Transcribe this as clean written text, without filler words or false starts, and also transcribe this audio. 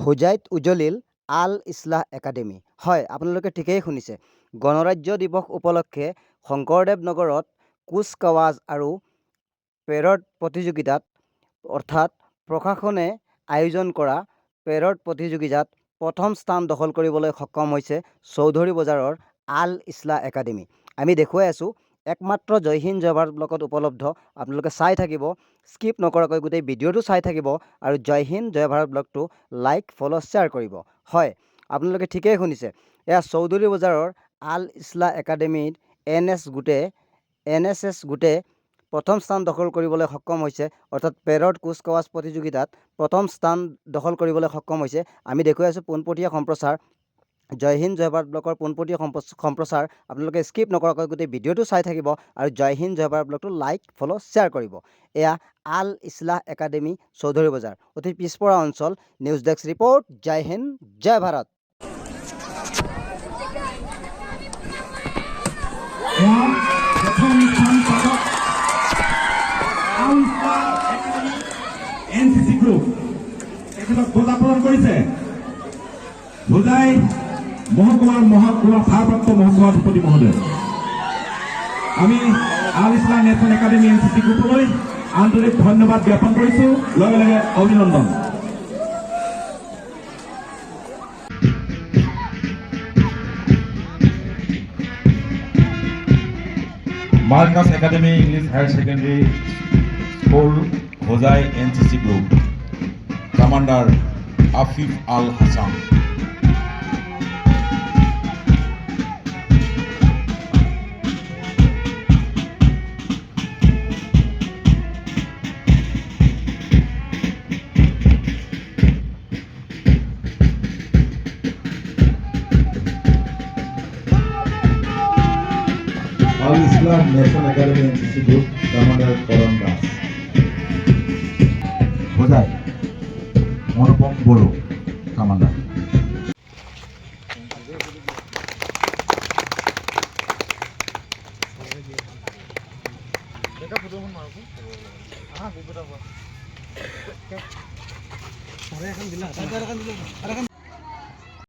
হোজাইত উজলিল আল ইছলাহ একাডেমি। হয়, আপোনালোকে ঠিকেই শুনিছে। গণৰাজ্য দিৱস উপলক্ষে শংকৰদেৱ নগৰত কুচকাৱাজ আৰু পেৰড প্ৰতিযোগিতাত অৰ্থাৎ প্ৰশাসনে আয়োজন কৰা পেৰড প্ৰতিযোগিতাত প্ৰথম স্থান দখল কৰিবলৈ সক্ষম হৈছে চৌধুৰী বজাৰৰ আল ইছলাহ একাডেমি। আমি দেখুৱাই আছোঁ, একমাত্ৰ জয় হিন্দ জয় ভাৰত ব্লগত উপলব্ধ। আপোনালোকে চাই থাকিব, স্কিপ নকৰাকৈ গোটেই ভিডিঅ'টো চাই থাকিব আৰু জয় হিন্দ জয় ভাৰত ব্লগটো লাইক ফ'ল' শ্বেয়াৰ কৰিব। হয়, আপোনালোকে ঠিকেই শুনিছে। এয়া চৌধুৰী বজাৰৰ আল ইছলাহ একাডেমীত এন এছ এছ গোটে প্ৰথম স্থান দখল কৰিবলৈ সক্ষম হৈছে, অৰ্থাৎ পেৰড কুচকাৱাজ প্ৰতিযোগিতাত প্ৰথম স্থান দখল কৰিবলৈ সক্ষম হৈছে। আমি দেখুৱাই আছোঁ পোনপটীয়া সম্প্ৰচাৰ, জয় হিন্দ জয় ভাৰত ব্লগৰ পোনপটীয়া সম্প্ৰচাৰ। আপোনালোকে স্কিপ নকৰাকৈ গোটেই ভিডিঅ'টো চাই থাকিব আৰু জয় হিন্দ জয় ভাৰত ব্লগটো লাইক ফ'ল' শ্বেয়াৰ কৰিব। এয়া আল ইছলাহ একাডেমি চৌধুৰী বজাৰ, অতি পিছপৰা অঞ্চল। নিউজ ডেস্ক ৰিপৰ্ট, জয় হিন্দ জয় ভাৰত। এনচিচি গ্ৰুপ তেখেতক বঁটা প্ৰদান কৰিছে হোজাই মহকুমাৰ ভাৰপ্ৰাপ্ত মহকুমাধিপতি মহোদয়। আমি Al Islah national academy NCC গ্ৰুপলৈ আন্তৰিক ধন্যবাদ জ্ঞাপন কৰিছোঁ, লগে লগে অভিনন্দন। Markaz academy English higher secondary school Hojai NCC group, commander Afif Al Hasan. Al Islam national academy NCC group, commander Karan Das. Hojai Anupam Boro, commander.